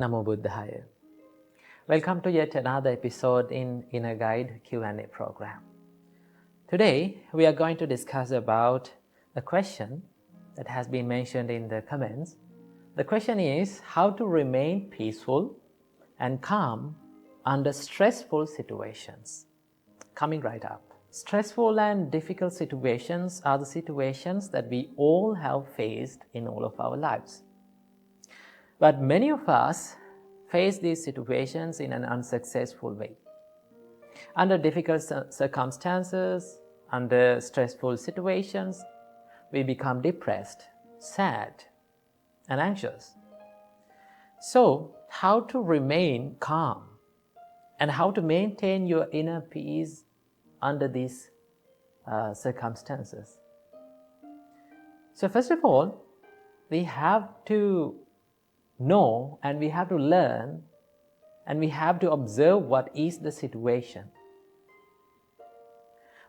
Namo Buddhaya. Welcome to yet another episode in Inner Guide Q&A program. Today we are going to discuss about a question that has been mentioned in the comments. The question is how to remain peaceful and calm under stressful situations. Coming right up. Stressful and difficult situations are the situations that we all have faced in all of our lives. But many of us face these situations in an unsuccessful way. Under difficult circumstances, under stressful situations, we become depressed, sad, and anxious. So, how to remain calm and how to maintain your inner peace under these circumstances? So, first of all, we have to know and we have to learn and we have to observe what is the situation.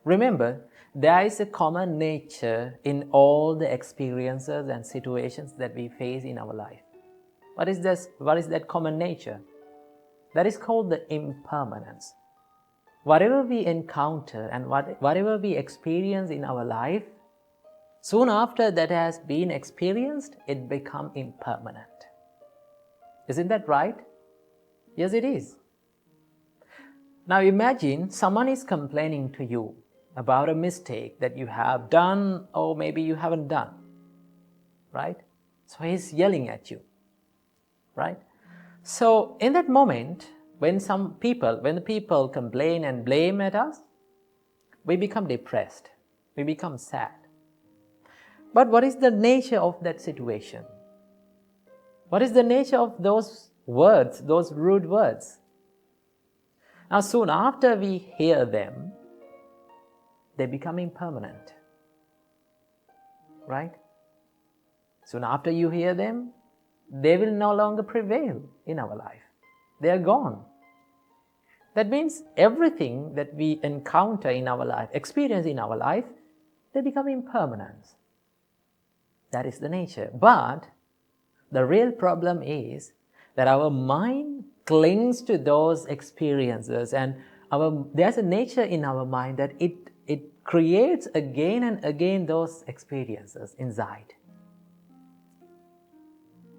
Remember, there is a common nature in all the experiences and situations that we face in our life. What is that common nature? That is called the impermanence. Whatever we encounter and whatever we experience in our life, soon after that has been experienced, it becomes impermanent. Isn't that right? Yes, it is. Now imagine someone is complaining to you about a mistake that you have done or maybe you haven't done, right? So he's yelling at you, right? So in that moment, when the people complain and blame at us, we become depressed, we become sad. But what is the nature of that situation? What is the nature of those words, those rude words? Now, soon after we hear them, they become impermanent. Right? Soon after you hear them, they will no longer prevail in our life. They are gone. That means everything that we encounter in our life, experience in our life, they become impermanent. That is the nature. But the real problem is that our mind clings to those experiences and there's a nature in our mind that it creates again and again those experiences inside.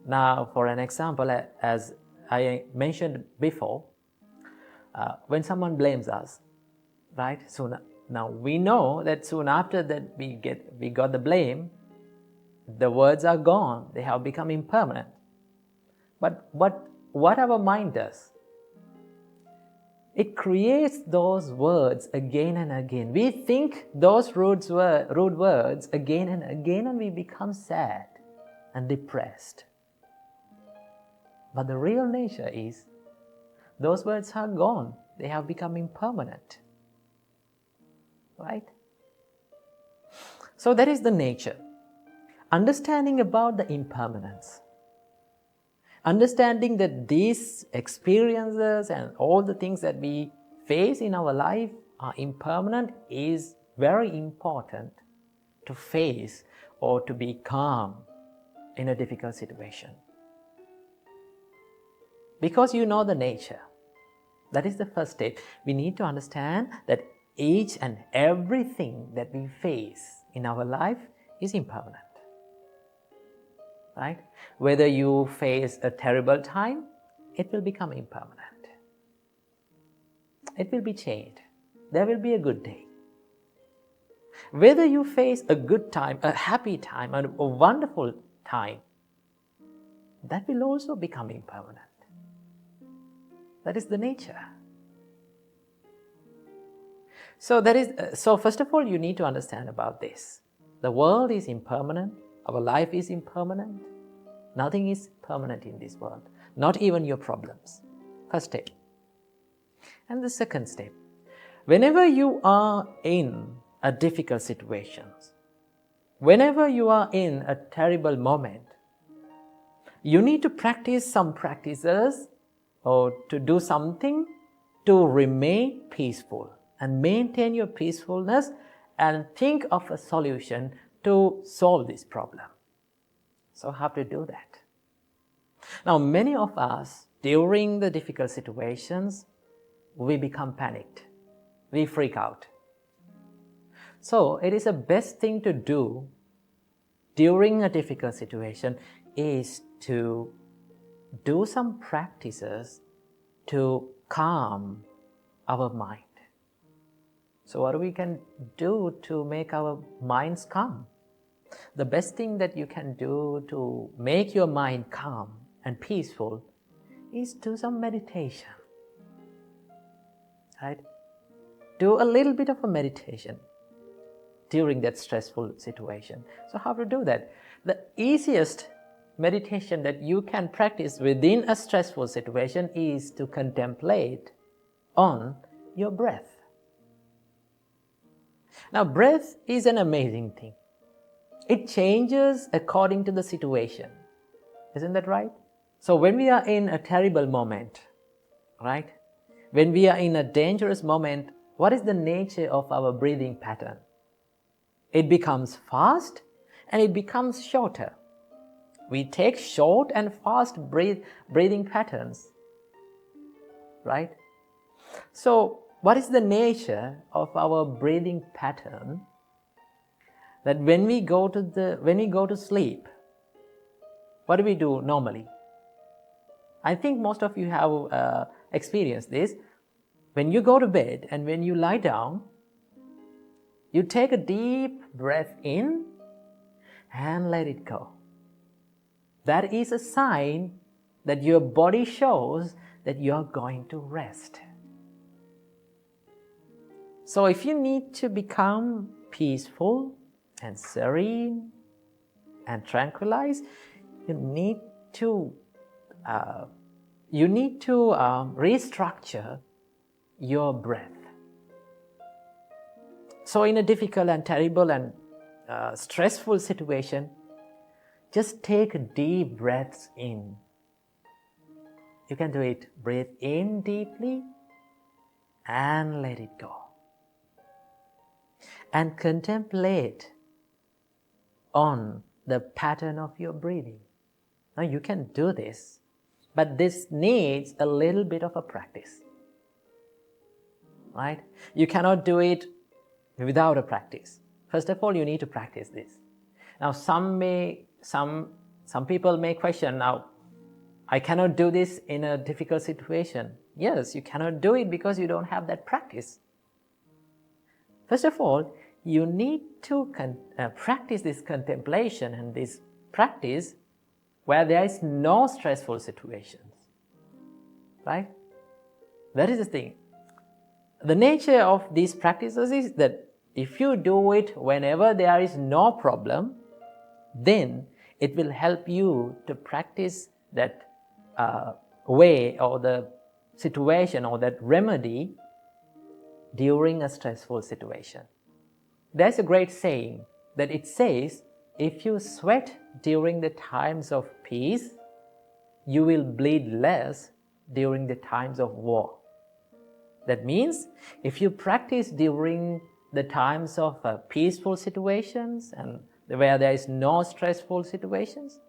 Now, for an example, as I mentioned before, when someone blames us, right? Now we know that soon after that we got the blame, the words are gone, they have become impermanent. But what our mind does, it creates those words again and again. We think those rude words again and again, and we become sad and depressed. But the real nature is, those words are gone, they have become impermanent. Right? So that is the nature. Understanding about the impermanence, understanding that these experiences and all the things that we face in our life are impermanent is very important to face or to be calm in a difficult situation. Because you know the nature. That is the first step. We need to understand that each and everything that we face in our life is impermanent. Right? Whether you face a terrible time, it will become impermanent. It will be changed. There will be a good day. Whether you face a good time, a happy time, a wonderful time, that will also become impermanent. That is the nature. So first of all, you need to understand about this. The world is impermanent. Our life is impermanent. Nothing is permanent in this world. Not even your problems. First step. And the second step. Whenever you are in a difficult situation, whenever you are in a terrible moment, you need to practice some practices or to do something to remain peaceful and maintain your peacefulness and think of a solution to solve this problem. So how to do that? Now, many of us, during the difficult situations, we become panicked. We freak out. So, it is the best thing to do during a difficult situation is to do some practices to calm our mind. So what we can do to make our minds calm? The best thing that you can do to make your mind calm and peaceful is do some meditation. Right? Do a little bit of a meditation during that stressful situation. So how to do that? The easiest meditation that you can practice within a stressful situation is to contemplate on your breath. Now, breath is an amazing thing. It changes according to the situation. Isn't that right? So when we are in a terrible moment, right? When we are in a dangerous moment, what is the nature of our breathing pattern? It becomes fast and it becomes shorter. We take short and fast breathing patterns, right? So, what is the nature of our breathing pattern? That when we go to sleep, what do we do normally? I think most of you have experienced this. When you go to bed and when you lie down, you take a deep breath in and let it go. That is a sign that your body shows that you are going to rest. So if you need to become peaceful and serene and tranquilized, you need to restructure your breath. So in a difficult and terrible and stressful situation, just take deep breaths in. You can do it. Breathe in deeply and let it go. And contemplate on the pattern of your breathing. Now you can do this, but this needs a little bit of a practice. Right? You cannot do it without a practice. First of all, you need to practice this. Now some people may question, now I cannot do this in a difficult situation. Yes, you cannot do it because you don't have that practice. First of all, you need to practice this contemplation and this practice where there is no stressful situations. Right? That is the thing. The nature of these practices is that if you do it whenever there is no problem, then it will help you to practice that way or the situation or that remedy during a stressful situation. There's a great saying that it says, if you sweat during the times of peace, you will bleed less during the times of war. That means if you practice during the times of peaceful situations and where there is no stressful situations,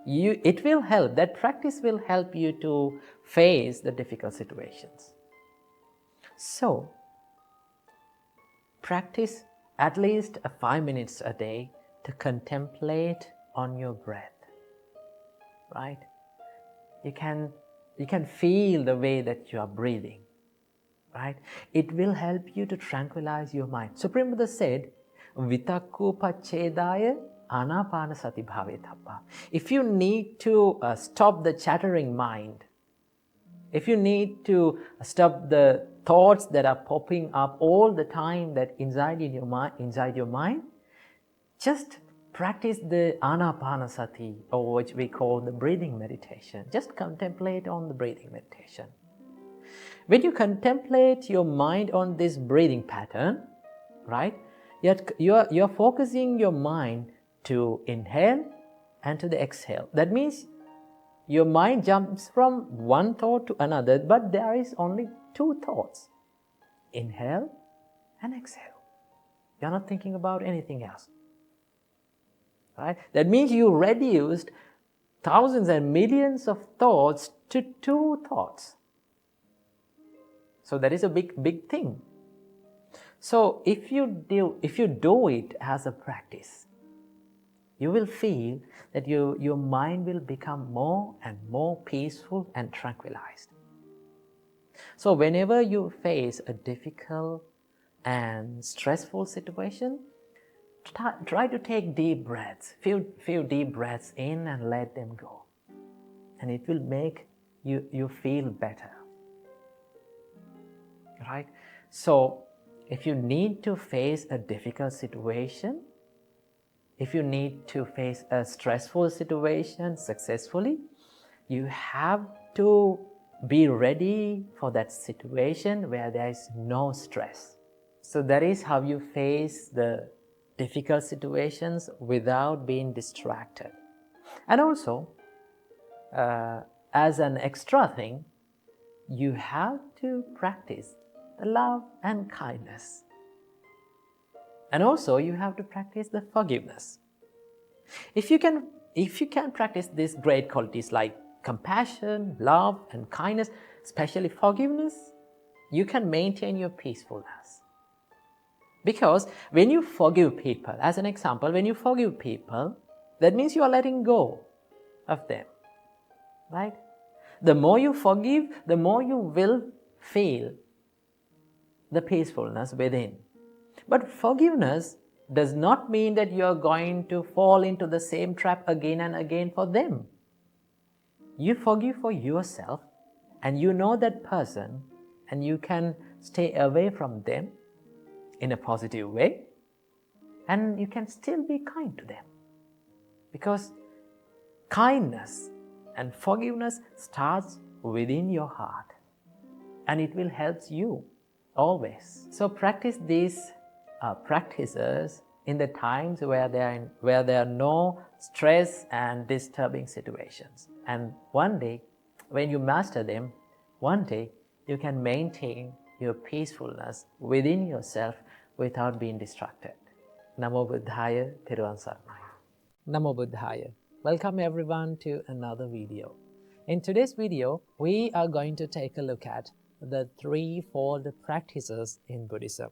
it will help, that practice will help you to face the difficult situations. So, practice at least 5 minutes a day to contemplate on your breath. Right? You can feel the way that you are breathing. Right? It will help you to tranquilize your mind. Supreme Buddha said, Vitakku paccedaya anapana sati bhavetappa. If you need to stop the chattering mind, if you need to stop the thoughts that are popping up all the time that inside your mind, just practice the anapanasati, or which we call the breathing meditation. Just contemplate on the breathing meditation. When you contemplate your mind on this breathing pattern, right, you're focusing your mind to inhale and to the exhale. That means your mind jumps from one thought to another, but there is only two thoughts. Inhale and exhale. You're not thinking about anything else. Right? That means you reduced thousands and millions of thoughts to 2 thoughts. So that is a big thing. So if you do it as a practice, you will feel that your mind will become more and more peaceful and tranquilized. So whenever you face a difficult and stressful situation, try to take deep breaths, few deep breaths in and let them go. And it will make you feel better. Right? So if you need to face a difficult situation, if you need to face a stressful situation successfully, you have to be ready for that situation where there is no stress. So that is how you face the difficult situations without being distracted. And also, as an extra thing, you have to practice the love and kindness. And also, you have to practice the forgiveness. If you can practice these great qualities like compassion, love, and kindness, especially forgiveness, you can maintain your peacefulness. Because when you forgive people, as an example, when you forgive people, that means you are letting go of them, right? The more you forgive, the more you will feel the peacefulness within. But forgiveness does not mean that you are going to fall into the same trap again and again for them. You forgive for yourself, and you know that person, and you can stay away from them in a positive way, and you can still be kind to them. Because kindness and forgiveness starts within your heart, and it will help you always. So practice these practices in the times where there are no stress and disturbing situations. And one day, when you master them, one day you can maintain your peacefulness within yourself without being distracted. Namo Buddhaya, Thiruvan Saranai. Namo Buddhaya. Welcome everyone to another video. In today's video, we are going to take a look at the threefold practices in Buddhism.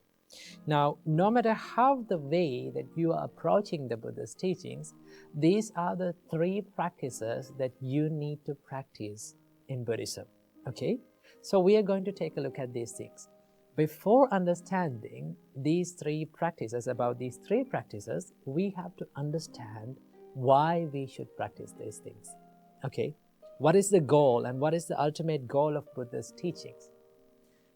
Now, no matter how the way that you are approaching the Buddha's teachings, these are the 3 practices that you need to practice in Buddhism. Okay? So we are going to take a look at these things. Before understanding these 3 practices, we have to understand why we should practice these things. Okay? What is the goal and what is the ultimate goal of Buddha's teachings?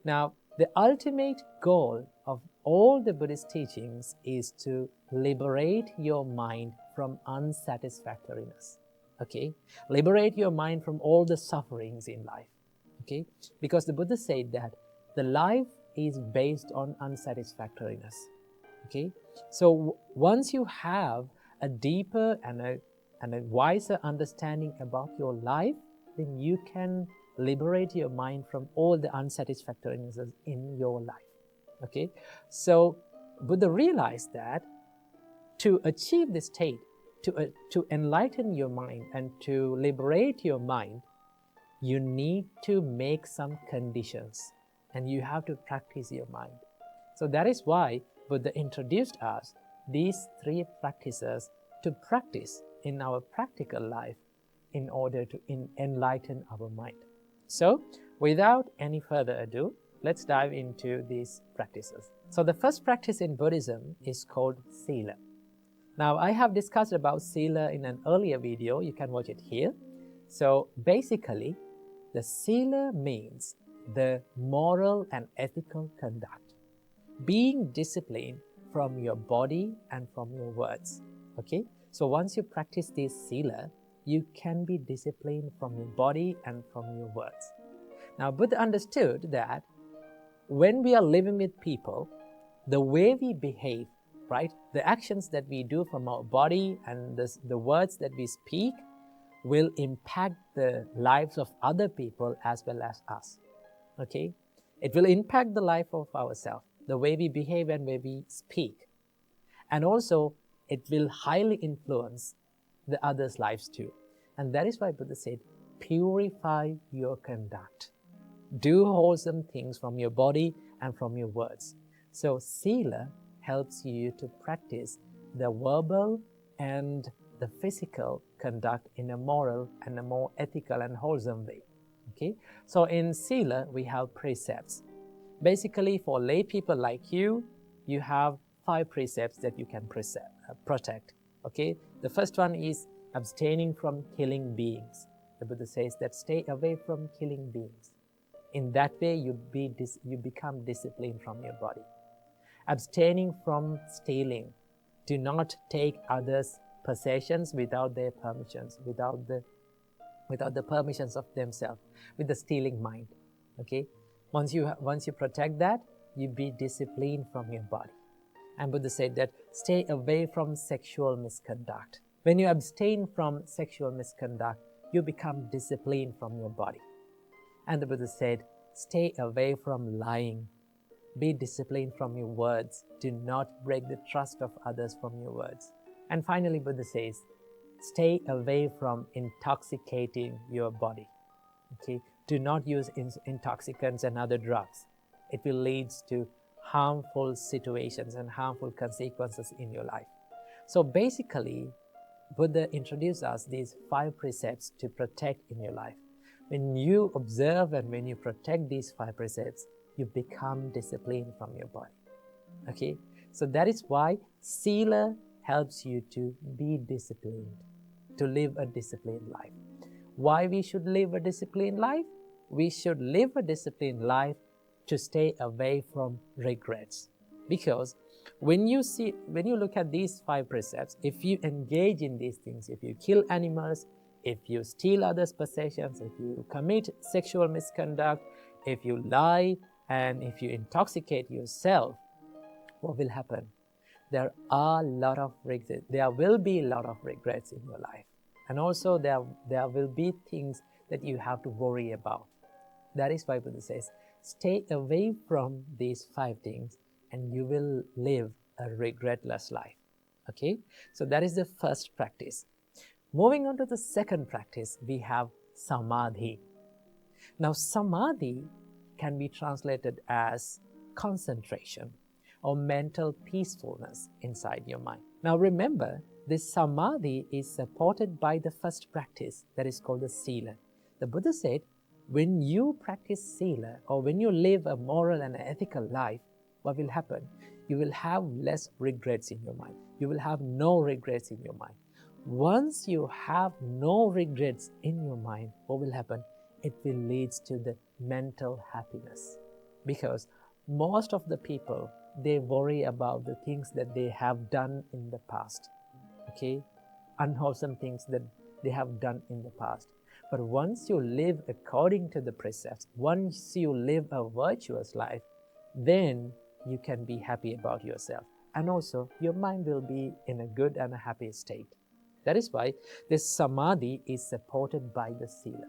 Now, the ultimate goal of all the Buddhist teachings is to liberate your mind from unsatisfactoriness. Okay? Liberate your mind from all the sufferings in life. Okay? Because the Buddha said that the life is based on unsatisfactoriness. Okay? So once you have a deeper and a wiser understanding about your life, then you can liberate your mind from all the unsatisfactorinesses in your life. Okay? So Buddha realized that to achieve this state, to enlighten your mind and to liberate your mind, you need to make some conditions and you have to practice your mind. So that is why Buddha introduced us these 3 practices to practice in our practical life in order to enlighten our mind. So, without any further ado, let's dive into these practices. So, the first practice in Buddhism is called Sila. Now, I have discussed about Sila in an earlier video. You can watch it here. So, basically, the Sila means the moral and ethical conduct. Being disciplined from your body and from your words. Okay? So, once you practice this Sila, you can be disciplined from your body and from your words. Now, Buddha understood that when we are living with people, the way we behave, right, the actions that we do from our body and the words that we speak will impact the lives of other people as well as us. Okay? It will impact the life of ourselves, the way we behave and way we speak. And also, it will highly influence the others' lives too. And that is why Buddha said, purify your conduct. Do wholesome things from your body and from your words. So sila helps you to practice the verbal and the physical conduct in a moral and a more ethical and wholesome way. Okay? So in sila, we have precepts. Basically, for lay people like you, you have 5 precepts that you can protect. Okay? The first one is abstaining from killing beings. The Buddha says that stay away from killing beings. In that way, you become disciplined from your body. Abstaining from stealing. Do not take others' possessions without their permissions, without the permissions of themselves, with the stealing mind. Okay? Once you protect that, you be disciplined from your body. And Buddha said that stay away from sexual misconduct. When you abstain from sexual misconduct, you become disciplined from your body. And the Buddha said, stay away from lying. Be disciplined from your words. Do not break the trust of others from your words. And finally, Buddha says, stay away from intoxicating your body. Okay? Do not use intoxicants and other drugs. It will lead to harmful situations and harmful consequences in your life. So basically, Buddha introduced us these 5 precepts to protect in your life. When you observe and when you protect these 5 precepts, you become disciplined from your body. Okay? So that is why Sila helps you to be disciplined, to live a disciplined life. Why we should live a disciplined life? We should live a disciplined life to stay away from regrets. Because when you look at these 5 precepts, if you engage in these things, if you kill animals, if you steal others' possessions, if you commit sexual misconduct, if you lie, and if you intoxicate yourself, what will happen? There will be a lot of regrets in your life. And also there will be things that you have to worry about. That is why Buddha says, stay away from these 5 things and you will live a regretless life. Okay? So that is the first practice. Moving on to the second practice, we have Samadhi. Now, Samadhi can be translated as concentration or mental peacefulness inside your mind. Now, remember, this Samadhi is supported by the first practice that is called the Sila. The Buddha said, when you practice Sila or when you live a moral and ethical life, what will happen? You will have less regrets in your mind. You will have no regrets in your mind. Once you have no regrets in your mind, what will happen? It will lead to the mental happiness. Because most of the people, they worry about the things that they have done in the past. Okay? Unwholesome things that they have done in the past. But once you live according to the precepts, once you live a virtuous life, then you can be happy about yourself. And also, your mind will be in a good and a happy state. That is why this Samadhi is supported by the Sila.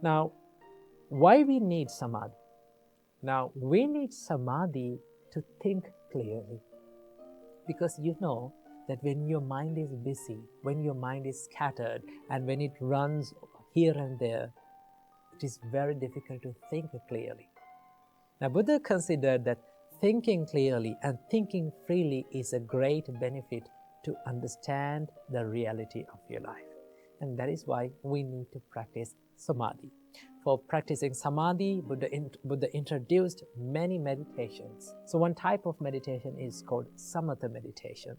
Now, why we need Samadhi? Now, we need Samadhi to think clearly. Because you know that when your mind is busy, when your mind is scattered, and when it runs here and there, it is very difficult to think clearly. Now, Buddha considered that thinking clearly and thinking freely is a great benefit to understand the reality of your life. And that is why we need to practice Samadhi. For practicing Samadhi, Buddha introduced many meditations. So one type of meditation is called Samatha meditation.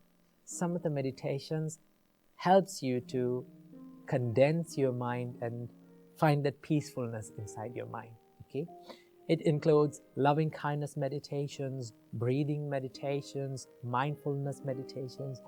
Samatha meditations helps you to condense your mind and find that peacefulness inside your mind. Okay? It includes loving kindness meditations, breathing meditations, mindfulness meditations.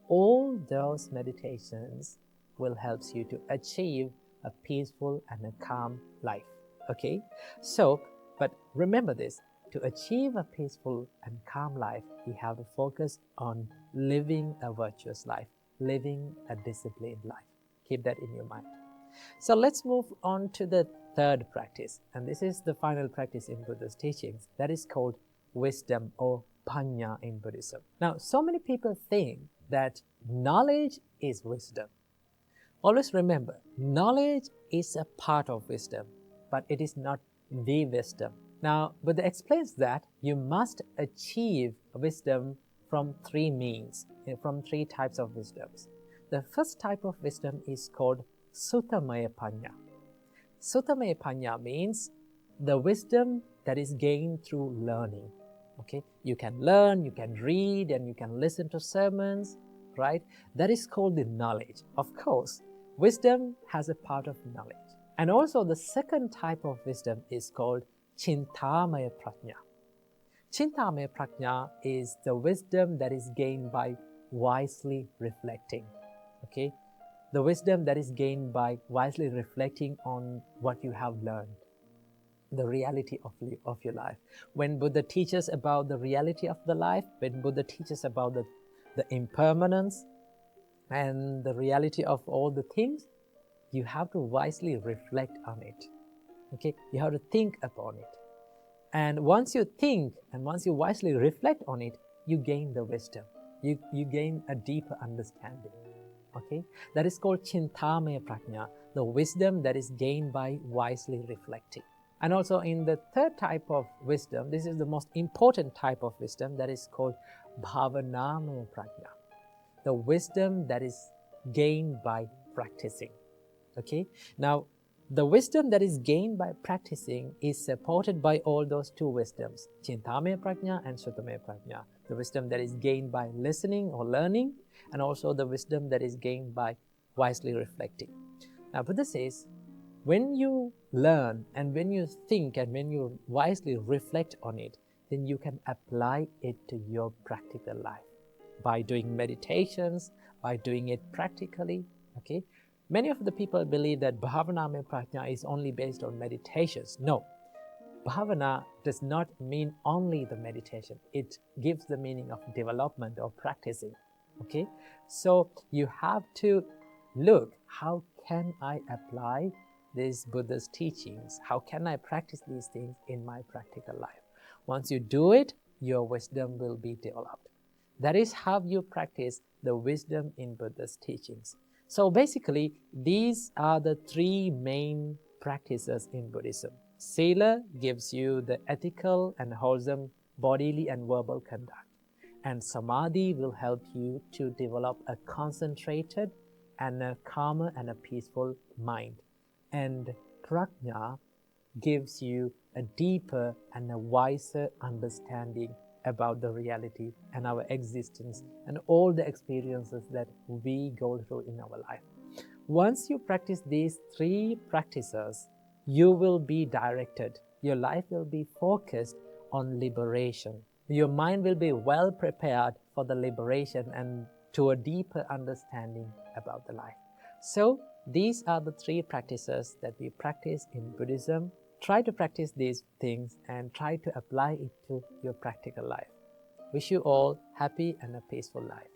All those meditations will help you to achieve a peaceful and a calm life. Okay? So, but remember this, to achieve a peaceful and calm life, we have to focus on living a virtuous life, living a disciplined life. Keep that in your mind. So let's move on to the third practice, and this is the final practice in Buddha's teachings. That is called wisdom or panya in Buddhism. Now, so many people think that knowledge is wisdom. Always remember, knowledge is a part of wisdom, but it is not the wisdom. Now, Buddha explains that you must achieve wisdom from three means, from three types of wisdoms. The first type of wisdom is called Suttamaya Panya. Suttamaya Panya means the wisdom that is gained through learning. Okay, you can learn, you can read, and you can listen to sermons, right? That is called the knowledge. Of course, wisdom has a part of knowledge. And also the second type of wisdom is called Chintamaya Prajna. Chintamaya Prajna is the wisdom that is gained by wisely reflecting. Okay, the wisdom that is gained by wisely reflecting on what you have learned, the reality of your life. When Buddha teaches about the reality of the life, when Buddha teaches about the impermanence and the reality of all the things, you have to wisely reflect on it. Okay, you have to think upon it. And once you think and once you wisely reflect on it, you gain the wisdom. You gain a deeper understanding. Okay, that is called Chintamaya Prajna, the wisdom that is gained by wisely reflecting. And also in the third type of wisdom, this is the most important type of wisdom, that is called Bhavanamaya Prajna, the wisdom that is gained by practicing. Okay, now the wisdom that is gained by practicing is supported by all those two wisdoms, Chintamaya Prajna and Suttamaya Prajna, the wisdom that is gained by listening or learning, and also the wisdom that is gained by wisely reflecting. Now Buddha says, when you learn and when you think and when you wisely reflect on it, then you can apply it to your practical life by doing meditations, by doing it practically. Okay, many of the people believe that Bhavanamaya Prajna is only based on meditations. No, Bhavana does not mean only the meditation. It gives the meaning of development or practicing. Okay, so you have to look, how can I apply these Buddha's teachings? How can I practice these things in my practical life? Once you do it, your wisdom will be developed. That is how you practice the wisdom in Buddha's teachings. So basically, these are the three main practices in Buddhism. Sila gives you the ethical and wholesome bodily and verbal conduct. And Samadhi will help you to develop a concentrated and a calmer and a peaceful mind. And Prajna gives you a deeper and a wiser understanding about the reality and our existence and all the experiences that we go through in our life. Once you practice these three practices, you will be directed. Your life will be focused on liberation. Your mind will be well prepared for the liberation and to a deeper understanding about the life. So these are the three practices that we practice in Buddhism. Try to practice these things and try to apply it to your practical life. Wish you all happy and a peaceful life.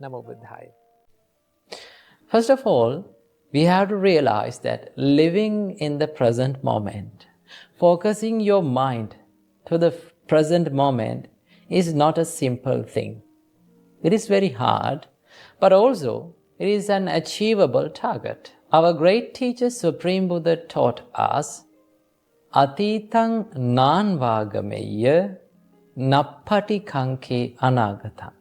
Namo Buddhaya. First of all, we have to realize that living in the present moment, focusing your mind to the present moment is not a simple thing. It is very hard, but also it is an achievable target. Our great teacher Supreme Buddha taught us, Atitang nanvagameya nappati kanke anagata.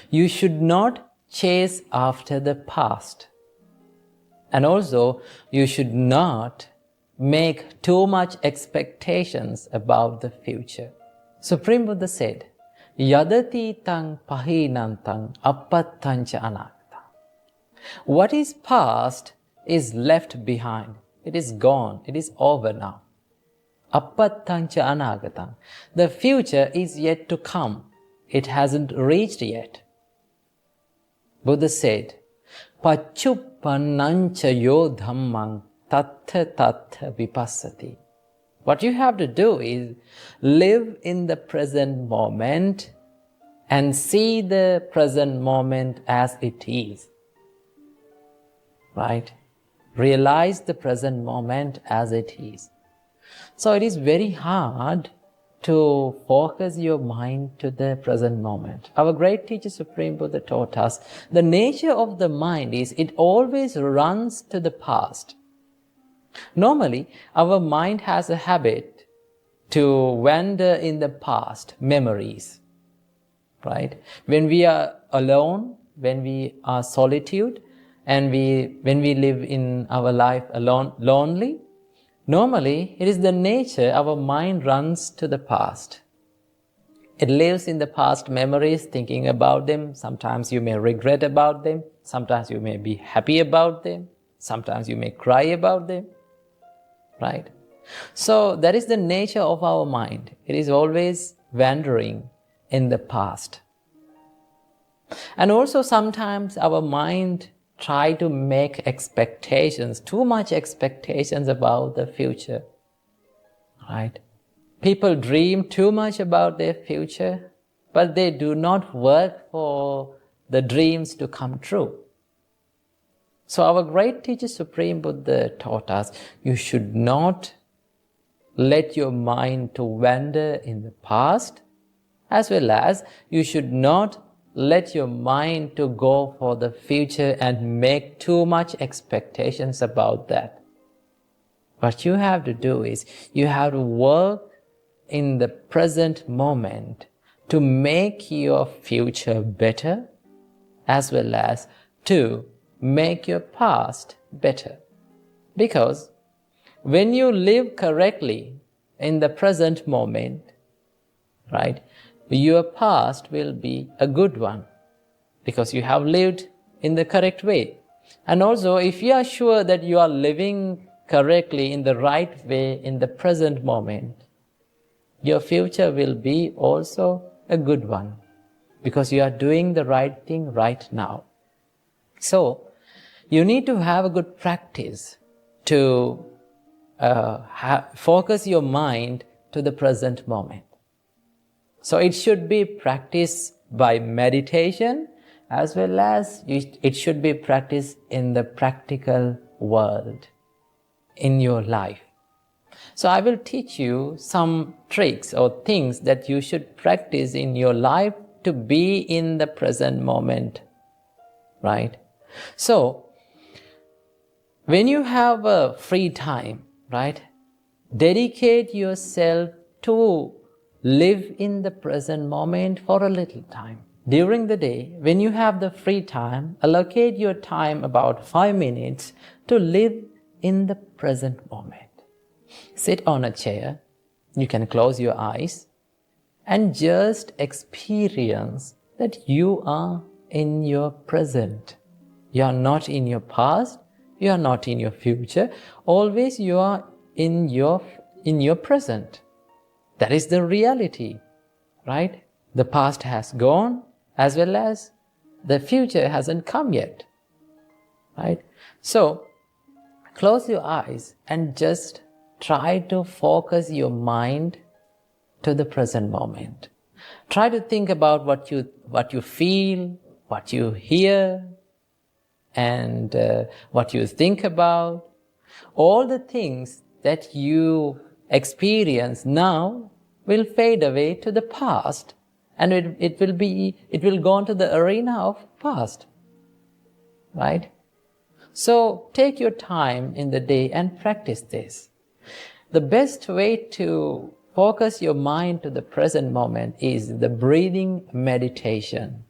You should not chase after the past. And also, you should not make too much expectations about the future. Supreme Buddha said, Yadati tang pahinantang appattancha anagata. What is past is left behind. It is gone. It is over now. Appattancha anagatam. The future is yet to come. It hasn't reached yet. Buddha said, Pachupannancha yo dhammang tattha tattha vipassati. What you have to do is live in the present moment and see the present moment as it is. Right? Realize the present moment as it is. So it is very hard to focus your mind to the present moment. Our great teacher Supreme Buddha taught us the nature of the mind is it always runs to the past. Normally, our mind has a habit to wander in the past, memories, right? When we are alone, when we are solitude, and when we live in our life alone, lonely, normally it is the nature our mind runs to the past. It lives in the past memories, thinking about them. Sometimes you may regret about them. Sometimes you may be happy about them. Sometimes you may cry about them. Right? So that is the nature of our mind. It is always wandering in the past. And also sometimes our mind try to make expectations, too much expectations about the future. Right? People dream too much about their future, but they do not work for the dreams to come true. So our great teacher Supreme Buddha taught us, you should not let your mind to wander in the past, as well as you should not let your mind to go for the future and make too much expectations about that. What you have to do is, you have to work in the present moment to make your future better, as well as to make your past better. Because when you live correctly in the present moment, right, your past will be a good one because you have lived in the correct way. And also, if you are sure that you are living correctly in the right way in the present moment, your future will be also a good one because you are doing the right thing right now. So, you need to have a good practice to focus your mind to the present moment. So it should be practiced by meditation, as well as it should be practiced in the practical world, in your life. So I will teach you some tricks or things that you should practice in your life to be in the present moment, right? So, when you have a free time, right, dedicate yourself to live in the present moment for a little time. During the day, when you have the free time, allocate your time about 5 minutes to live in the present moment. Sit on a chair, you can close your eyes, and just experience that you are in your present. You are not in your past, you are not in your future, always you are in your present. That is the reality, right? The past has gone, as well as the future hasn't come yet, right? So, close your eyes and just try to focus your mind to the present moment. Try to think about what you feel, what you hear, and what you think about. All the things that you experience now will fade away to the past, and it will go into the arena of past, right? So take your time in the day and practice this. The best way to focus your mind to the present moment is the breathing meditation.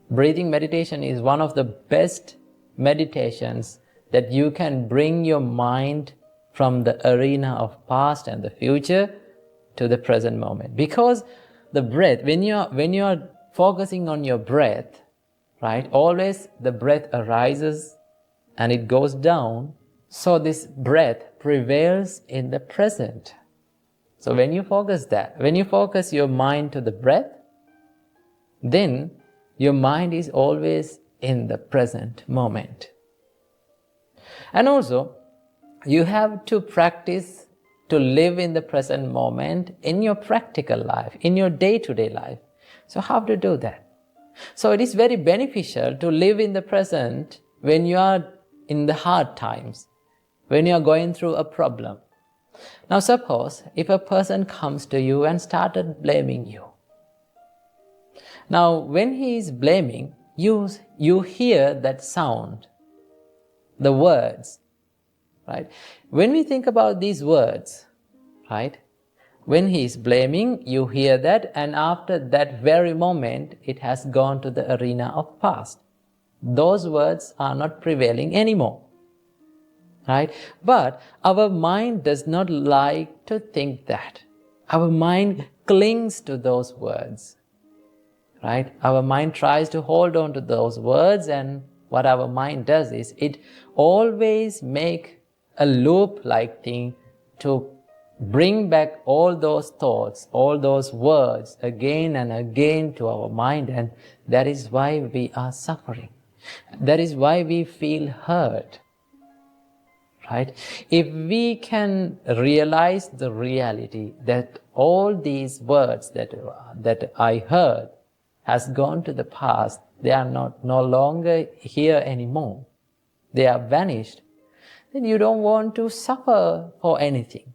Breathing meditation is one of the best meditations that you can bring your mind from the arena of past and the future to the present moment. Because the breath, when you are focusing on your breath, right, always the breath arises and it goes down. So this breath prevails in the present. So when you focus your mind to the breath, then your mind is always in the present moment. And also, you have to practice to live in the present moment in your practical life, in your day-to-day life. So how to do that? So it is very beneficial to live in the present when you are in the hard times, when you are going through a problem. Now suppose if a person comes to you and started blaming you. Now when he is blaming, you hear that sound, the words, right? When we think about these words, right? When he is blaming, you hear that, and after that very moment, it has gone to the arena of past. Those words are not prevailing anymore. Right? But our mind does not like to think that. Our mind clings to those words. Right? Our mind tries to hold on to those words, and what our mind does is it always make a loop-like thing to bring back all those thoughts, all those words again and again to our mind, and that is why we are suffering. That is why we feel hurt. Right? If we can realize the reality that all these words that I heard has gone to the past, they are no longer here anymore, they are vanished, then you don't want to suffer for anything,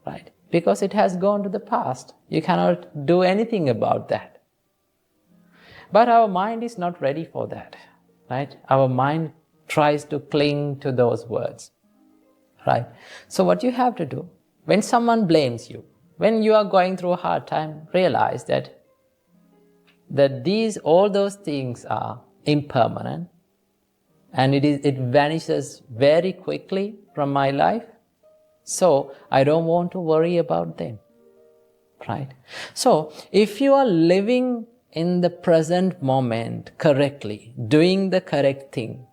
right? Because it has gone to the past. You cannot do anything about that. But our mind is not ready for that, right? Our mind tries to cling to those words. Right? So what you have to do, when someone blames you, when you are going through a hard time, realize that all those things are impermanent, and it vanishes very quickly from my life. So I don't want to worry about them. Right? So if you are living in the present moment correctly, doing the correct thing,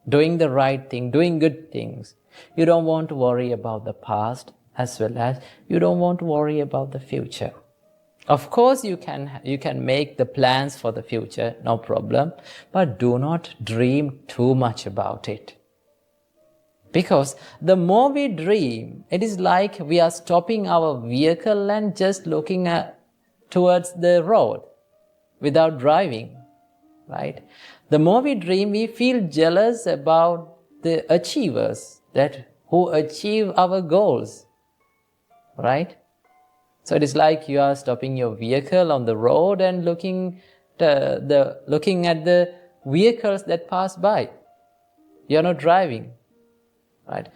doing the right thing, doing good things, you don't want to worry about the past, as well as you don't want to worry about the future. Of course, you can make the plans for the future, no problem, but do not dream too much about it. Because the more we dream, it is like we are stopping our vehicle and just looking towards the road without driving, right? The more we dream, we feel jealous about the achievers who achieve our goals, right? So it is like you are stopping your vehicle on the road and looking at the vehicles that pass by. You are not driving, right?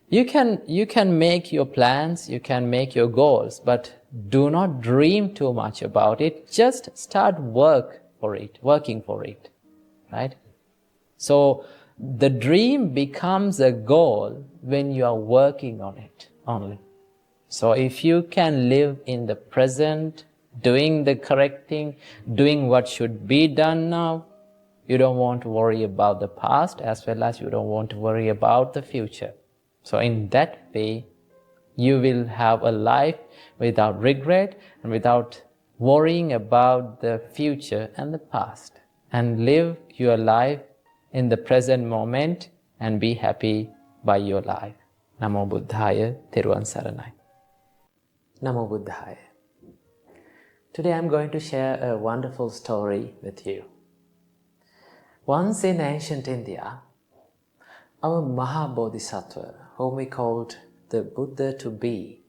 You can make your plans, you can make your goals, but do not dream too much about it. Just start working for it, right? So the dream becomes a goal when you are working on it only. So if you can live in the present, doing the correct thing, doing what should be done now, you don't want to worry about the past, as well as you don't want to worry about the future. So in that way, you will have a life without regret and without worrying about the future and the past, and live your life in the present moment and be happy by your life. Namo Buddhaya, Thiruvan Saranai. Namo Buddhaya. Today I'm going to share a wonderful story with you. Once in ancient India, our Mahabodhisattva, whom we called the Buddha to be,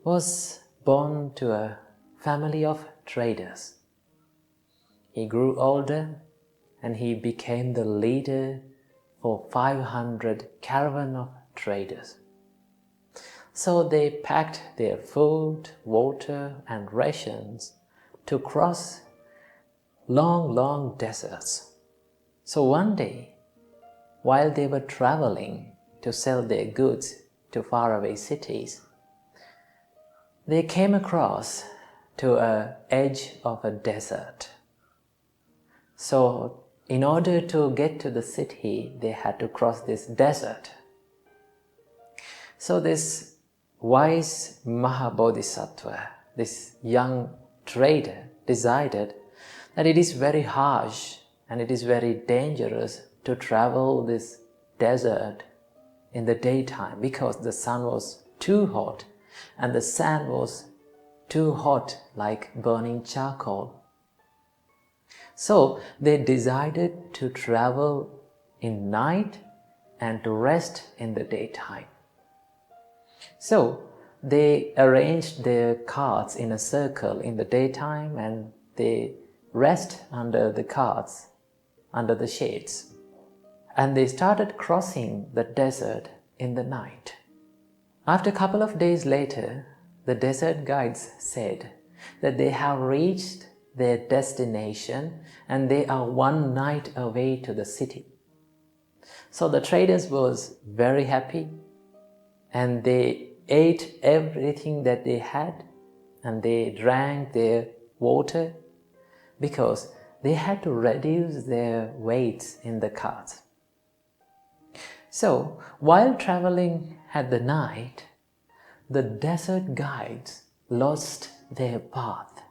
was born to a family of traders. He grew older and he became the leader for 500 caravan of traders. So they packed their food, water and rations to cross long deserts. So one day, while they were traveling to sell their goods to faraway cities, they came across to an edge of a desert. So in order to get to the city, they had to cross this desert. So this wise Mahabodhisattva, this young trader, decided that it is very harsh and it is very dangerous to travel this desert in the daytime, because the sun was too hot and the sand was too hot, like burning charcoal. So they decided to travel in night and to rest in the daytime. So they arranged their carts in a circle in the daytime, and they rest under the carts, under the shades. And they started crossing the desert in the night. After a couple of days later, the desert guides said that they have reached their destination and they are one night away to the city. So the traders was very happy, and they ate everything that they had, and they drank their water because they had to reduce their weights in the carts. So while traveling at the night, the desert guides lost their path.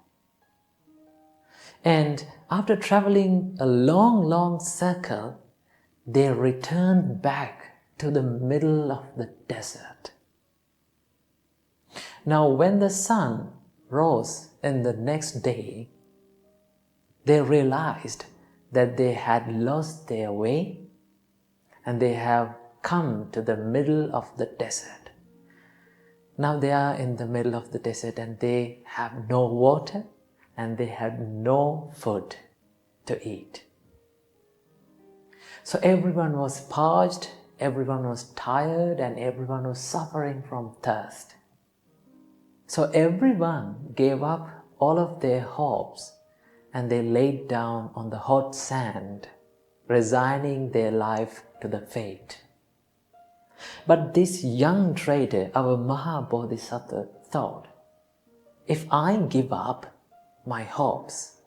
And after traveling a long circle, they returned back to the middle of the desert. Now, when the sun rose in the next day, they realized that they had lost their way and they have come to the middle of the desert. Now they are in the middle of the desert and they have no water and they had no food to eat. So everyone was parched, everyone was tired, and everyone was suffering from thirst. So everyone gave up all of their hopes and they laid down on the hot sand, resigning their life to the fate. But this young trader, our Mahabodhisattva, thought, if I give up my hopes,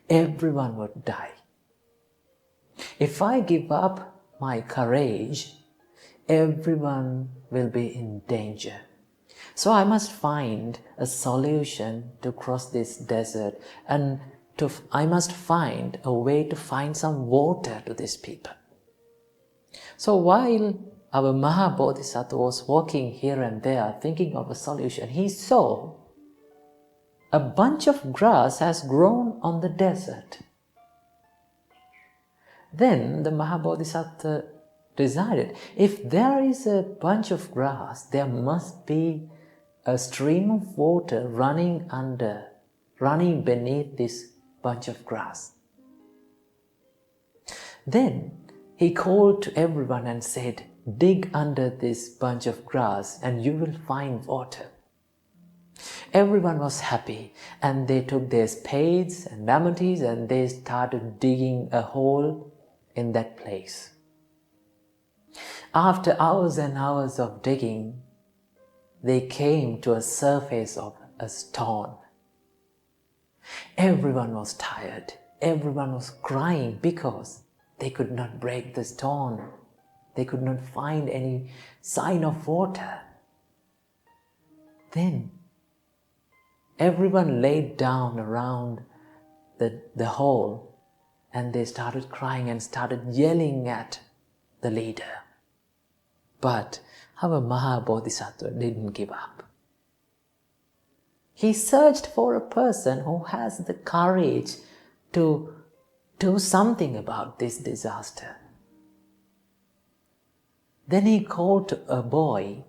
everyone would die. If I give up my courage, everyone will be in danger. So I must find a solution to cross this desert, and I must find a way to find some water to these people. So while our Mahabodhisattva was walking here and there thinking of a solution, he saw a bunch of grass has grown on the desert. Then the Mahabodhisattva decided, if there is a bunch of grass, there must be a stream of water running beneath this bunch of grass. Then he called to everyone and said, dig under this bunch of grass and you will find water. Everyone was happy and they took their spades and mammoties and they started digging a hole in that place. After hours and hours of digging, they came to a surface of a stone. Everyone was tired. Everyone was crying because they could not break the stone. They could not find any sign of water. Then everyone laid down around the hole and they started crying and started yelling at the leader. But our Mahabodhisattva didn't give up. He searched for a person who has the courage to do something about this disaster. Then he called to a boy,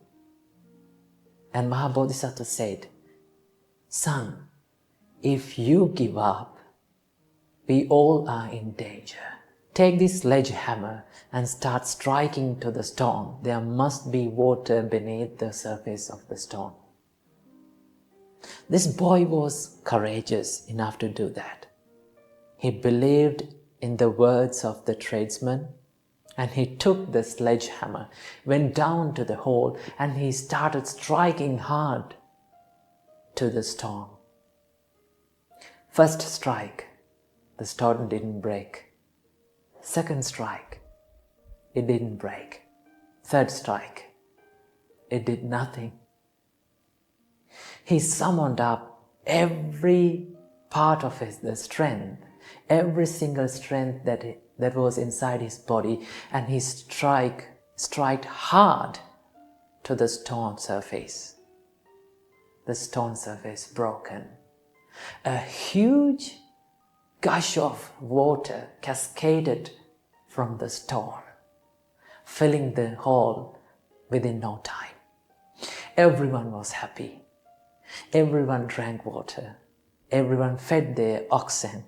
and Mahabodhisattva said, son, if you give up, we all are in danger. Take this sledgehammer and start striking to the stone. There must be water beneath the surface of the stone. This boy was courageous enough to do that. He believed in the words of the tradesman and he took the sledgehammer, went down to the hole and he started striking hard to the stone. First strike, the stone didn't break. Second strike, it didn't break. Third strike, it did nothing. He summoned up every part of the strength, every single strength that was inside his body, and he struck hard to the stone surface. The stone surface broken. A huge gush of water cascaded from the stone, filling the hole within no time. everyone was happy. Everyone drank water. Everyone fed their oxen.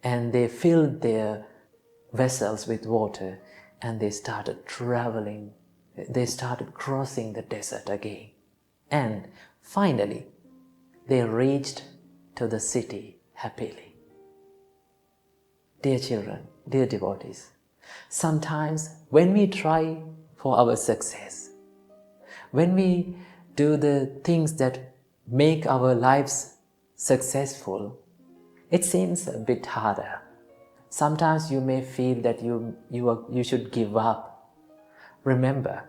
And they filled their vessels with water, and they started traveling. They started crossing the desert again. And finally, they reached to the city happily. Dear children, dear devotees, sometimes when we try for our success, when we do the things that make our lives successful, it seems a bit harder. Sometimes you may feel that you should give up. Remember,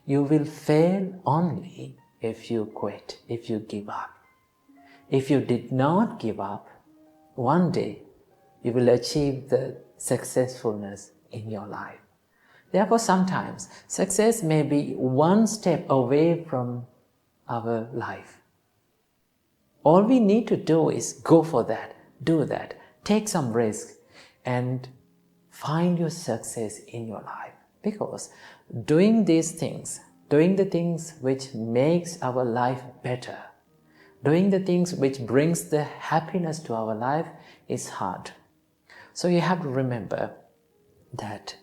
you will fail only if you quit, if you give up. If you did not give up, one day you will achieve the successfulness in your life. Therefore, sometimes success may be one step away from our life. All we need to do is go for that, do that, take some risk, and find your success in your life. Because doing these things, doing the things which makes our life better, doing the things which brings the happiness to our life is hard. So you have to remember that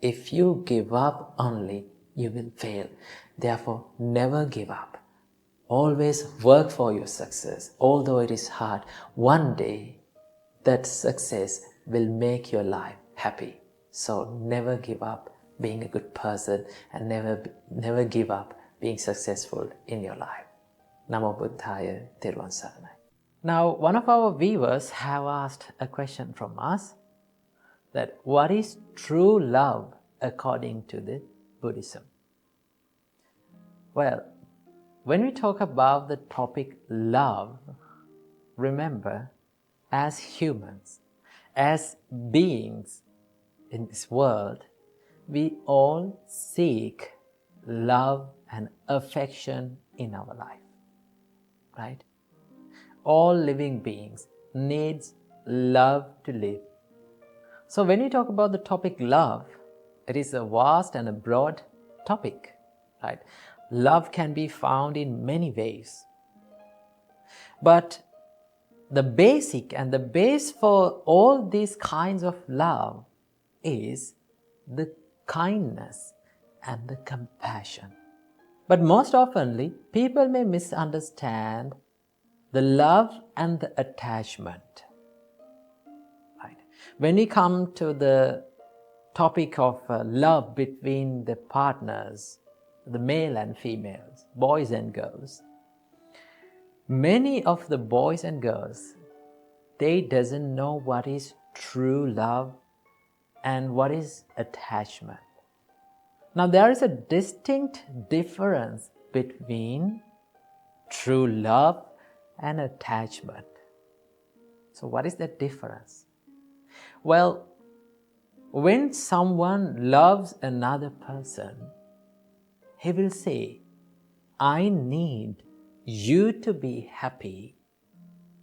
if you give up only, you will fail. Therefore, never give up. Always work for your success. Although it is hard, one day that success will make your life happy. So never give up being a good person, and never give up being successful in your life. Namo Buddhaya, Thiruvon Saranai. Now, one of our viewers have asked a question from us, that what is true love according to the Buddhism? Well, when we talk about the topic love, remember, as humans, as beings in this world, we all seek love and affection in our life, right? All living beings needs love to live. So when you talk about the topic love, it is a vast and a broad topic, right? Love can be found in many ways. But the basic and the base for all these kinds of love is the kindness and the compassion. But most oftenly, people may misunderstand the love and the attachment. Right? When we come to the topic of love between the partners, the male and females, boys and girls, many of the boys and girls, they doesn't know what is true love and what is attachment. Now there is a distinct difference between true love and attachment. So what is that difference? Well, when someone loves another person, he will say, I need you to be happy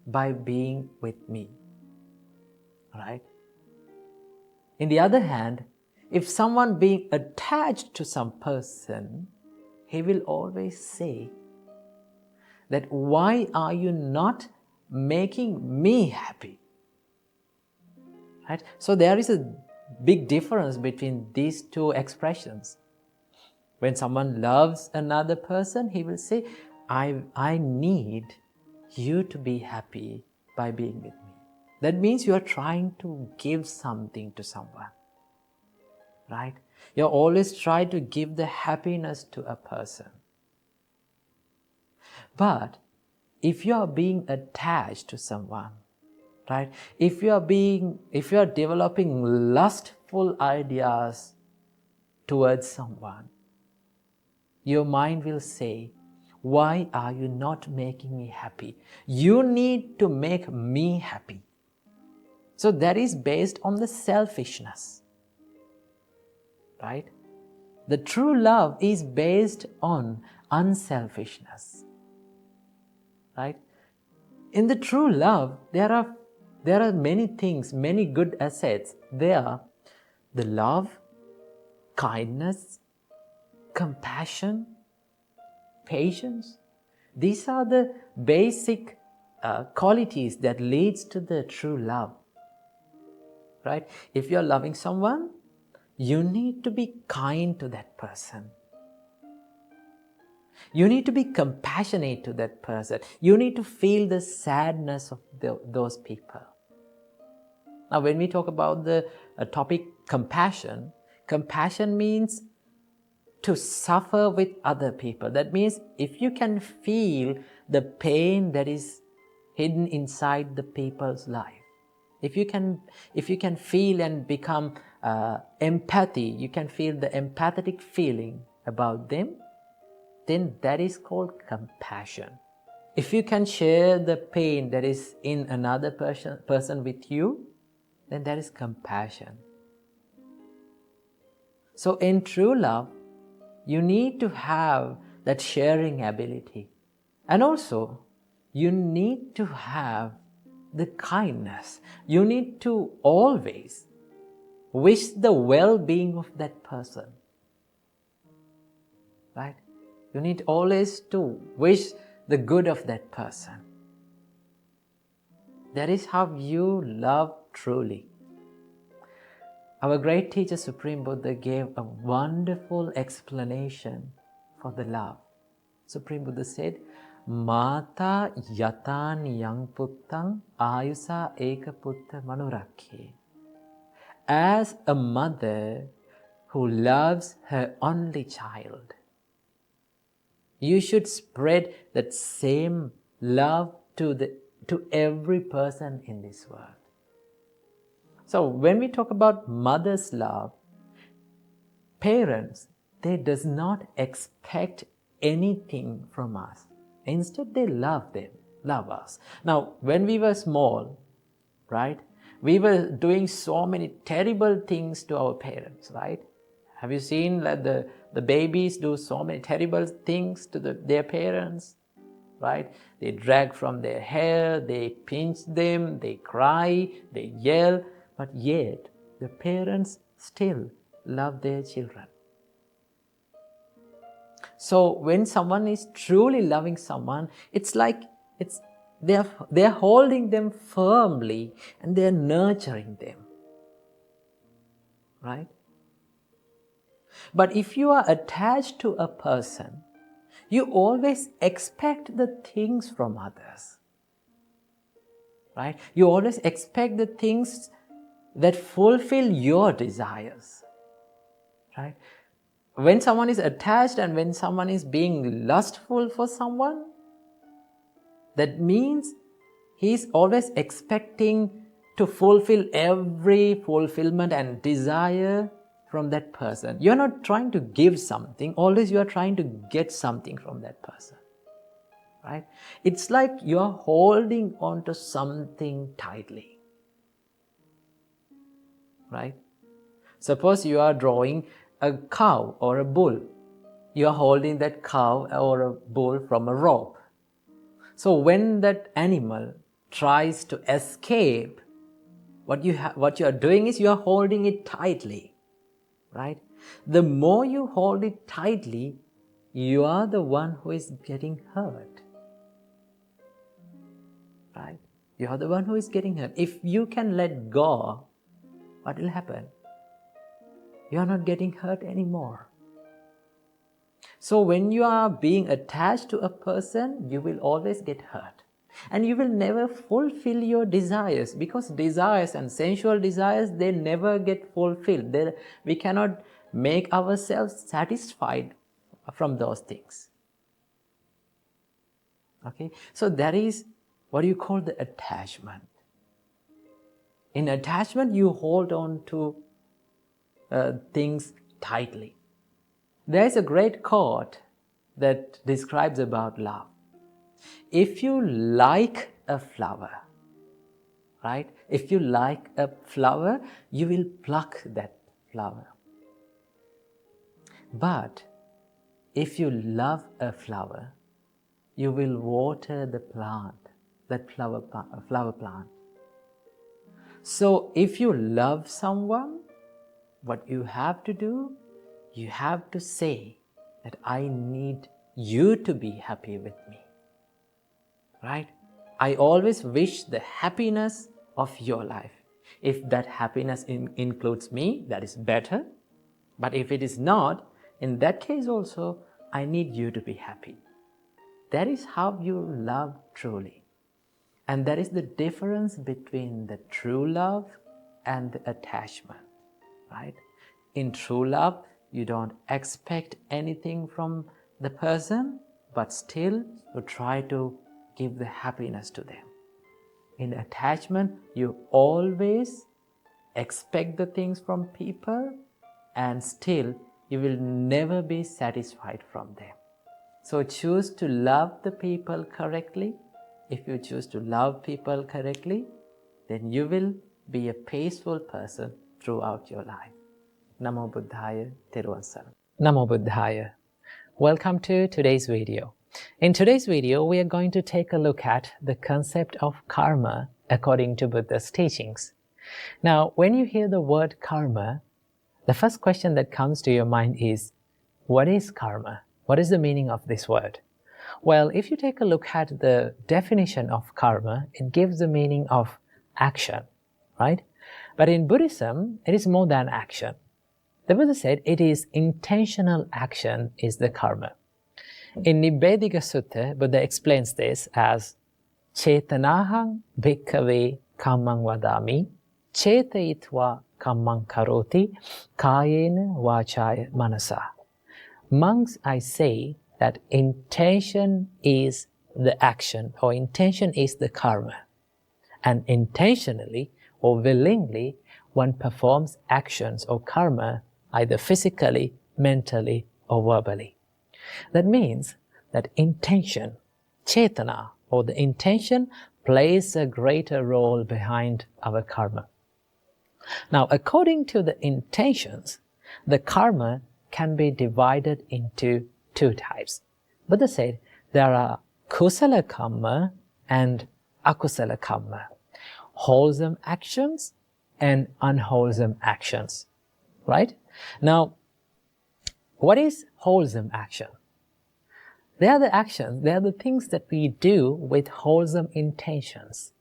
by being with me. Right? In the other hand, if someone being attached to some person, he will always say that why are you not making me happy? Right? So there is a big difference between these two expressions. When someone loves another person, he will say, I need you to be happy by being with me. That means you are trying to give something to someone. Right? You always try to give the happiness to a person. But if you are being attached to someone, right? If you are developing lustful ideas towards someone, your mind will say, why are you not making me happy? You need to make me happy. So that is based on the selfishness. Right? The true love is based on unselfishness. Right? In the true love, there are many things, many good assets. There are the love, kindness, compassion, patience. These are the basic qualities that leads to the true love. Right? If you're loving someone, you need to be kind to that person. You need to be compassionate to that person. You need to feel the sadness of those people. Now, when we talk about the topic compassion, compassion means to suffer with other people. That means if you can feel the pain that is hidden inside the people's life, if you can feel and become empathy, you can feel the empathetic feeling about them, then that is called compassion. If you can share the pain that is in another person with you, then that is compassion. So in true love, you need to have that sharing ability. And also, you need to have the kindness. You need to always wish the well-being of that person. Right? You need always to wish the good of that person. That is how you love truly. Our great teacher Supreme Buddha gave a wonderful explanation for the love. Supreme Buddha said, Mata yatani yang puttang ayusa eka putta manurakhe. As a mother who loves her only child, you should spread that same love to every person in this world. So when we talk about mother's love, parents, they does not expect anything from us. Instead, they love us. Now, when we were small, right, we were doing so many terrible things to our parents, right? Have you seen that the babies do so many terrible things to their parents, right? They drag from their hair, they pinch them, they cry, they yell, but yet the parents still love their children. So when someone is truly loving someone, it's like they're holding them firmly and they're nurturing them. Right? But if you are attached to a person, you always expect the things from others. Right? You always expect the things that fulfill your desires. Right? When someone is attached and when someone is being lustful for someone, that means he's always expecting to fulfill every fulfillment and desire from that person. You're not trying to give something, always you are trying to get something from that person. Right? It's like you're holding on to something tightly. Right? Suppose you are drawing a cow or a bull. You are holding that cow or a bull from a rope. So when that animal tries to escape, what you are doing is you are holding it tightly. Right? The more you hold it tightly, you are the one who is getting hurt. Right? You are the one who is getting hurt. If you can let go, what will happen? You are not getting hurt anymore. So when you are being attached to a person, you will always get hurt. And you will never fulfill your desires, because desires and sensual desires, they never get fulfilled. We cannot make ourselves satisfied from those things. Okay? So that is what you call the attachment. In attachment, you hold on to things tightly. There is a great quote that describes about love. If you like a flower, right? If you like a flower, you will pluck that flower. But if you love a flower, you will water the plant, that flower plant. So if you love someone, what you have to do, you have to say that I need you to be happy with me, right? I always wish the happiness of your life. If that happiness includes me, that is better. But if it is not, in that case also, I need you to be happy. That is how you love truly. And that is the difference between the true love and the attachment, right? In true love, you don't expect anything from the person, but still you try to give the happiness to them. In attachment, you always expect the things from people, and still you will never be satisfied from them. So choose to love the people correctly. If you choose to love people correctly, then you will be a peaceful person throughout your life. Namo Buddhaya, Theruvan Saranam. Namo Buddhaya. Welcome to today's video. In today's video, we are going to take a look at the concept of karma according to Buddha's teachings. Now, when you hear the word karma, the first question that comes to your mind is, what is karma? What is the meaning of this word? Well, if you take a look at the definition of karma, it gives the meaning of action, right? But in Buddhism, it is more than action. The Buddha said it is intentional action is the karma. In Nibbedika Sutta, Buddha explains this as Chetanahang bhikkhave kammang vadami chetayitva kammang karoti kayena vachaya manasa. Monks, I say that intention is the action, or intention is the karma. And intentionally or willingly, one performs actions or karma either physically, mentally, or verbally. That means that intention, chetana, or the intention, plays a greater role behind our karma. Now, according to the intentions, the karma can be divided into two types. Buddha said there are kusala karma and akusala karma, wholesome actions and unwholesome actions, right? Now, what is wholesome action? They are the actions, they are the things that we do with wholesome intentions,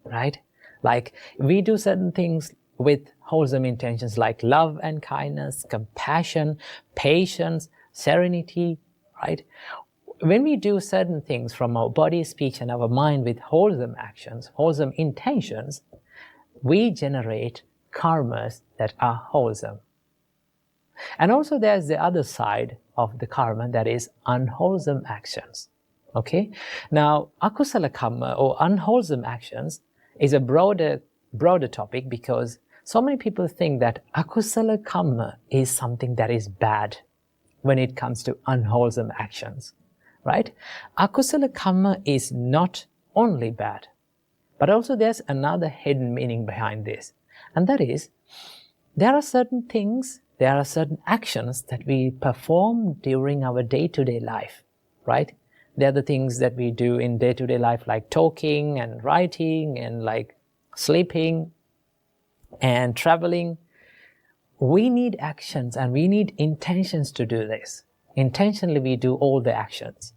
right? Like we do certain things with wholesome intentions like love and kindness, compassion, patience, serenity, right? When we do certain things from our body, speech, and our mind with wholesome actions, wholesome intentions, we generate karmas that are wholesome. And also there's the other side of the karma, that is unwholesome actions. Okay? Now, akusala karma or unwholesome actions is a broader topic, because so many people think that akusala karma is something that is bad when it comes to unwholesome actions, right? Akusala karma is not only bad, but also there's another hidden meaning behind this. And that is, there are certain things, there are certain actions that we perform during our day-to-day life, right? They're the things that we do in day-to-day life, like talking and writing and like sleeping and traveling. We need actions and we need intentions to do this. Intentionally we do all the actions.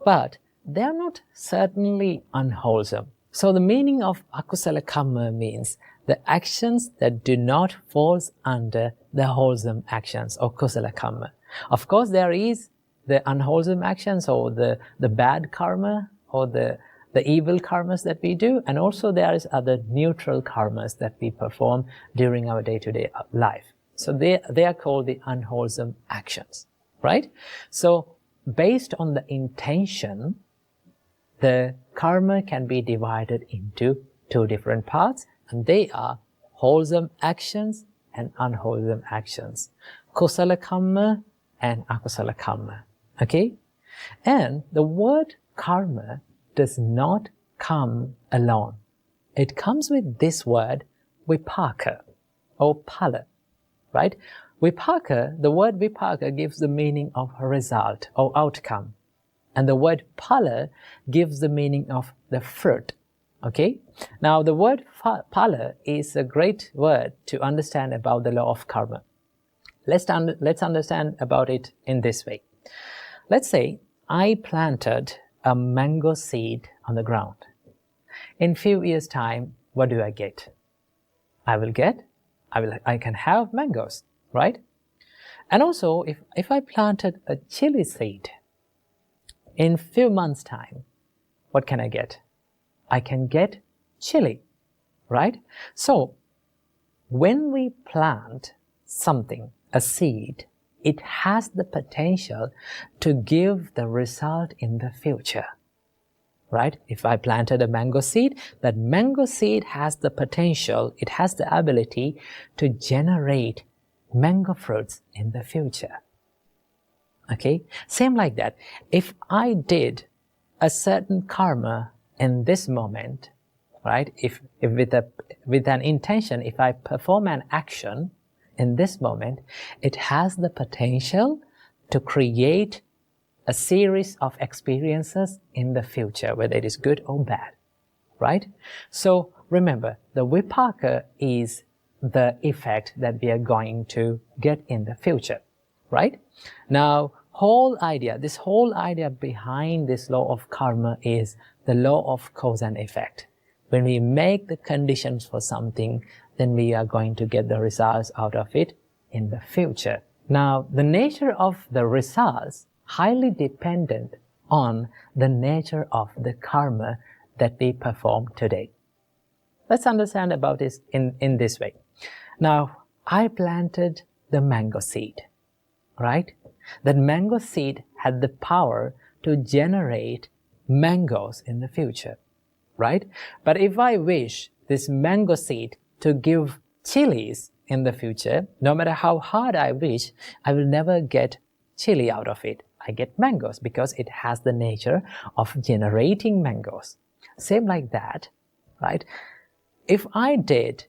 But they are not certainly unwholesome. So the meaning of akusala karma means the actions that do not fall under the wholesome actions or kusala karma. Of course, there is the unwholesome actions or the bad karma or the evil karmas that we do, and also there is other neutral karmas that we perform during our day-to-day life. So they are called the unwholesome actions, right? So based on the intention, the karma can be divided into two different parts, and they are wholesome actions and unwholesome actions. Kusala karma and akusala karma. Okay? And the word karma does not come alone. It comes with this word vipaka or phala, right? Vipaka, the word vipaka gives the meaning of result or outcome. And the word phala gives the meaning of the fruit. Okay? Now the word phala is a great word to understand about the law of karma. Let's understand about it in this way. Let's say I planted a mango seed on the ground, in few years' time, what do I get? I can have mangoes, right? And also, if I planted a chili seed, in few months' time, what can I get? I can get chili, right? So, when we plant something, a seed, it has the potential to give the result in the future, right? If I planted a mango seed, that mango seed has the potential, it has the ability to generate mango fruits in the future. Okay? Same like that. If I did a certain karma in this moment, right? If with an intention, if I perform an action in this moment, it has the potential to create a series of experiences in the future, whether it is good or bad, right? So remember, the vipaka is the effect that we are going to get in the future, right? Now, this whole idea behind this law of karma is the law of cause and effect. When we make the conditions for something, then we are going to get the results out of it in the future. Now, the nature of the results highly dependent on the nature of the karma that we perform today. Let's understand about this in this way. Now, I planted the mango seed, right? That mango seed had the power to generate mangoes in the future, right? But if I wish this mango seed to give chilies in the future, no matter how hard I wish, I will never get chili out of it. I get mangoes because it has the nature of generating mangoes. Same like that, right? If I did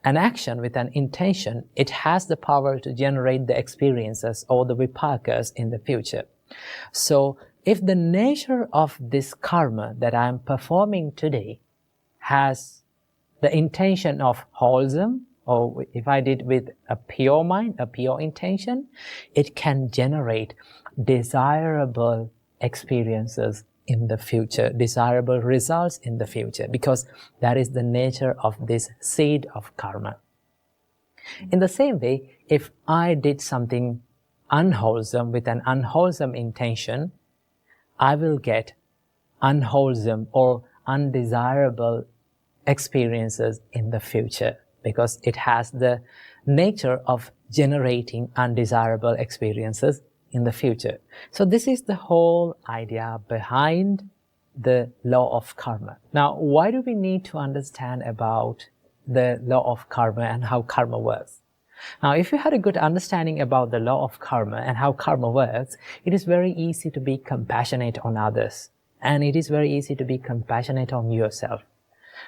an action with an intention, it has the power to generate the experiences or the vipakas in the future. So if the nature of this karma that I am performing today has the intention of wholesome, or if I did with a pure mind, a pure intention, it can generate desirable experiences in the future, desirable results in the future, because that is the nature of this seed of karma. In the same way, if I did something unwholesome with an unwholesome intention, I will get unwholesome or undesirable experiences in the future, because it has the nature of generating undesirable experiences in the future. So this is the whole idea behind the law of karma. Now, why do we need to understand about the law of karma and how karma works? Now, if you had a good understanding about the law of karma and how karma works, it is very easy to be compassionate on others. And it is very easy to be compassionate on yourself,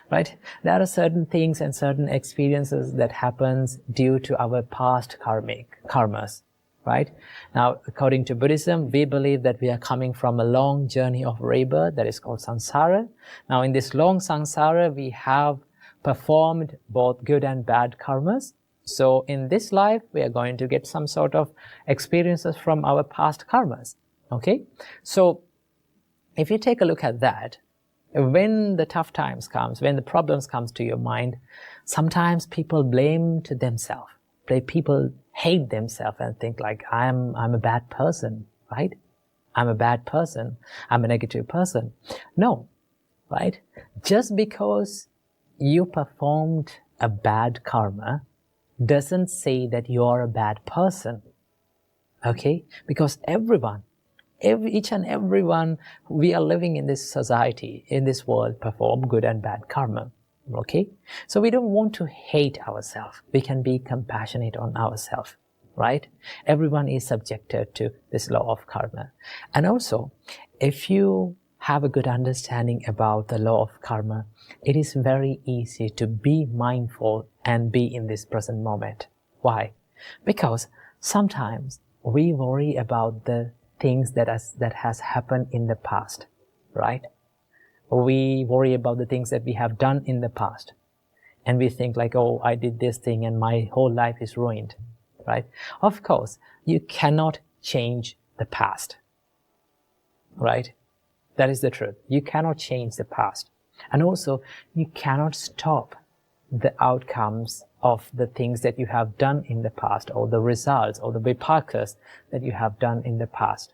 right? There are certain things and certain experiences that happens due to our past karmas, right? Now, according to Buddhism, we believe that we are coming from a long journey of rebirth that is called samsara. Now, in this long samsara, we have performed both good and bad karmas. So in this life, we are going to get some sort of experiences from our past karmas, okay? So if you take a look at that, when the tough times comes, when the problems comes to your mind, sometimes people blame to themselves. People hate themselves and think like, I'm a bad person, right? I'm a bad person. I'm a negative person. No, right? Just because you performed a bad karma doesn't say that you're a bad person, okay? Because each and everyone, we are living in this society, in this world, perform good and bad karma, okay? So we don't want to hate ourselves. We can be compassionate on ourselves, right? Everyone is subjected to this law of karma. And also, if you have a good understanding about the law of karma, it is very easy to be mindful and be in this present moment. Why? Because sometimes we worry about the things that has happened in the past, right? We worry about the things that we have done in the past. And we think like, oh, I did this thing and my whole life is ruined, right? Of course, you cannot change the past. right? That is the truth. You cannot change the past. And also, you cannot stop the outcomes of the things that you have done in the past, or the results or the vipakas that you have done in the past.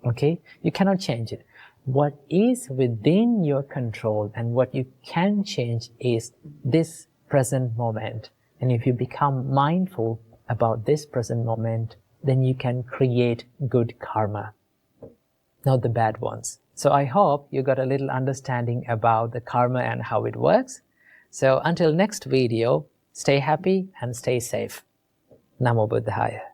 Okay? You cannot change it. What is within your control and what you can change is this present moment. And if you become mindful about this present moment, then you can create good karma, not the bad ones. So I hope you got a little understanding about the karma and how it works. So until next video, stay happy and stay safe. Namo Buddhaya.